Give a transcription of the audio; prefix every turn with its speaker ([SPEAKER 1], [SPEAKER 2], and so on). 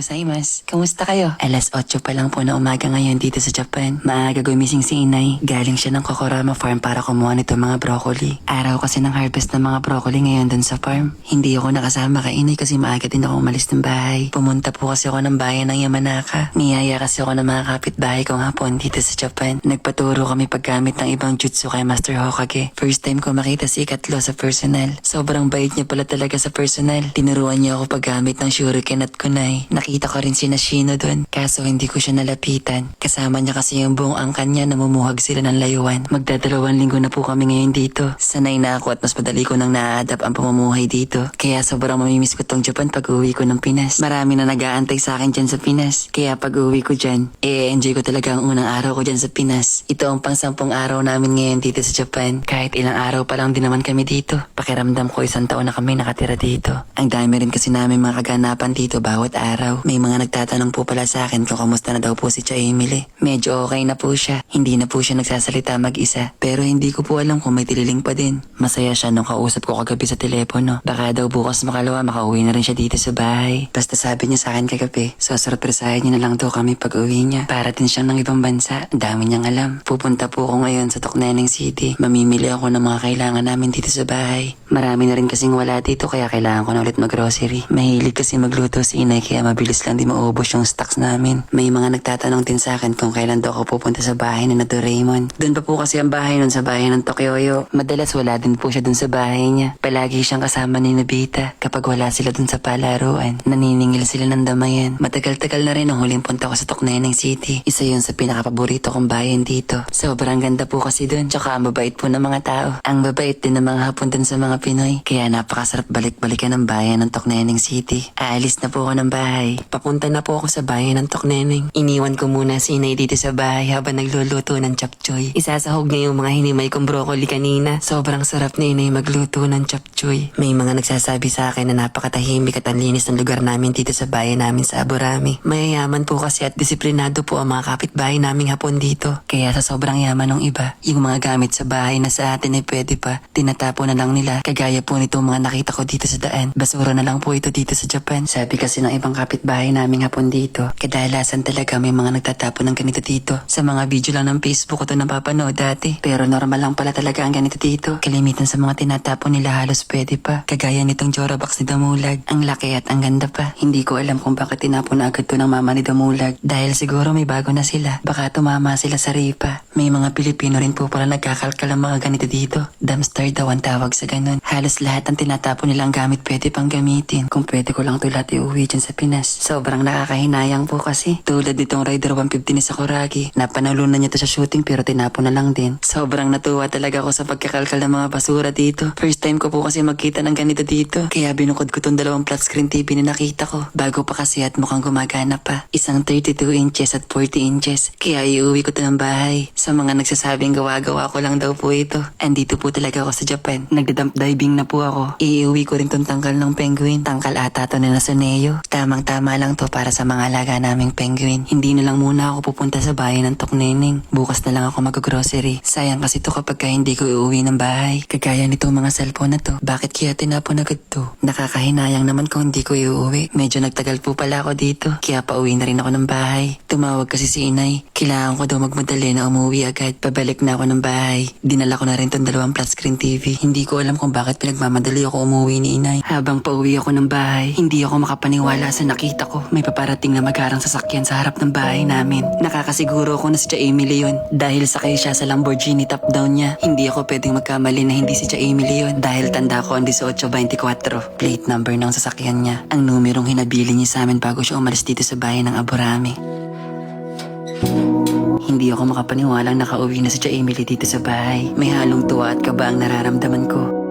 [SPEAKER 1] gozaimasu. Kamusta kayo? Alas 8 pa lang po na umaga ngayon dito sa Japan. Maaga gumising si inay. Galing siya ng Kokorama Farm para kumuha nito mga broccoli. Araw kasi ng harvest ng mga broccoli ngayon dun sa farm. Hindi ako nakasama kay inay kasi maaga din ako umalis ng bahay. Pumunta po kasi ako ng bayan ng Yamanaka. Niyaya kasi ako ng mga kapitbahay kong hapon dito sa Japan. Nagpaturo kami paggamit ng ibang jutsu kay Master Hokage. First time ko makita si Ikatlo sa personal. Sobrang bait niya pala talaga sa personal. Tinuruan niya ako paggamit ng shuriken at kunai. Nakita ko rin si Nashino dun. Kaso hindi ko siya nalapitan. Kasama niya kasi yung buong angkan niya, namumuhag sila ng layuan. Magdadalawang linggo na po kami ngayon dito. Sanay na ako at mas madali ko nang na-adapt ang pamumuhay dito. Kaya sobrang mamimiss ko tong Japan pag uwi ko ng Pinas. Marami na nag-aantay sa akin dyan sa Pinas. Kaya pag uwi ko dyan, enjoy ko talaga ang unang araw ko dyan sa Pinas. Ito ang pang-10 araw namin ngayon dito sa Japan. Kahit ilang araw pa lang din naman kami dito. Pakiramdam ko 1 taon na kami nakatira dito. Ang dami rin kasi namin mga kaganapan dito bawat araw. May mga nagtatanong po pala sa akin kung kamusta na daw po si Cha Emily. Medyo okay na po siya. Hindi na po siya nagsasalita mag-isa. Pero hindi ko po alam kung may tililing pa din. Masaya siya nung kausap ko kagabi sa telepono. Baka daw bukas makalawa makauwi na rin siya dito sa bahay. Basta sabi niya sa akin kagabi, sorpresahin niya na lang daw kami pag uwi niya. Para din siyang ng ibang bansa. Dami niyang alam. Pupunta po ako ngayon sa Tokneneng City. Mamimili ako ng mga kailangan namin dito sa bahay. Marami na rin kasing wala dito kaya kailangan ko na ulit mag-grocery. Mahilig kasi magluto si inay kaya mabilis lang di maubos yung stocks namin. May mga nagtatanong din sa akin kung kailan daw ako pupunta sa bahay ni Doraemon. Doon pa po kasi ang bahay nun sa bahay ng Tokyoyo. Madalas wala din po siya dun sa bahay niya. Palagi siyang kasama ni Nobita. Kapag wala sila dun sa palaruan, naniningil sila ng damayan. Matagal-tagal na rin ang huling punta ko sa Tokneneng City. Isa yun sa pinakapaborito kong bayan dito. Sobrang ganda po kasi dun. Tsaka ang babait po ng mga tao. Ang babait din ng mga hapon dun sa mga Pinoy. Kaya napakasarap balik-balikan ng bayan ng Tokneneng City. Aalis na po ako ng bahay. Papunta na po ako sa bayan ng Tokneneng. Iniwan ko muna si inay dito sa bahay habang nagluluto ng chapchoy. Isasahog niya yung mga hinimay kong broccoli kanina. Sobrang sarap ni inay magluto ng chapchoy. May mga nagsasabi sa akin na napakatahimik at ang linis ng lugar namin dito sa bayan namin sa Aburami. Mayayaman po kasi at disiplinado po ang mga kapitbahay naming hapon dito. Kaya sa sobrang yaman ng iba, yung mga gamit sa bahay na sa atin ay pwede pa, tinatapo na lang nila. Kagaya po nito mga nakita ko dito sa daan. Basura na lang po ito dito sa Japan. Sabi kasi ng ibang kapitbahay naming hapon dito, kadalasan talaga may mga nagtatapo ng ganito dito. Sa mga video lang ng Facebook ko ito napapanood dati. Pero normal lang pala talaga ang ganito dito. Kalimitan sa mga tinatapo nila halos pwede pa. Kagaya nitong Jorabox ni Damulag. Ang laki at ang ganda pa. Hindi ko alam kung bakit tinapon na agad to ng mama ni Damulag. Dahil siguro may bago na sila. Baka tumama sila sa ripa. May mga Pilipino rin po pala nagkakalkal ang mga ganito dito. Dumpster daw ang tawag sa ganun. Halos lahat ng tinatapo nilang gamit pwede pang gamitin. Kung pwede ko lang ito lahat iuwi dyan sa Pinas. Sobrang nakakahinayang po kasi. Tulad nitong Rider 150 ni Sakuragi. Napanalunan niya to sa shooting pero tinapon na lang din. Sobrang natuwa talaga ako sa pagkakalkal ng mga basura dito. First time ko po kasi magkita ng ganito dito. Kaya binukod ko tong 2 flat screen TV na nakita ko. Bago pa kasi at mukhang gumagana pa. Isang 32 inches at 40 inches. Kaya iuwi ko to ng bahay. Sa mga nagsasabing gawa-gawa ko lang daw po ito. Andito po talaga ako sa Japan. Nagda-dump diving na po ako. Iuwi ko rin tong tangkal ng penguin. Tangkal ata to na Suneo. Tamang-tama lang to para sa mga alaga naming penguin. Hindi na lang muna ako pupunta sa bayan ng Tokneneng. Bukas na lang ako mag-grocery. Sayang kasi to kapag hindi ko iuwi ng bahay. Kagaya nito mga cellphone na to. Bakit kaya tinapon agad to? Nakakahinayang naman kung hindi ko iuwi. Medyo nagtagal po pala ako dito. Kaya pauwi na rin ako ng bahay. Tumawag kasi si inay. Kailangan ko daw magmadali na umuwi agad. Pabalik na ako ng bahay. Dinala ko na rin tong 2 flat screen TV. Hindi ko alam kung bakit pinagmamadali ako umuwi ni inay. Habang pauwi ako ng bahay, hindi ako makapaniwala sa nakita ko. May paparating na magarang sasakyan sa harap ng bahay namin. Nakakasiguro ako na si Cha Emily yun. Dahil sakay siya sa Lamborghini top down niya. Hindi ako pwedeng magkamali na hindi si Cha Emily yun. Dahil tanda ko ang 1824. Plate number ng sasakyan niya. Ang numerong hinabili niya sa amin bago siya umalis dito sa bayan ng Aburami. Hindi ako makapaniwalang nakauwi na si Cha Emily dito sa bahay. May halong tuwa at kaba ang nararamdaman ko.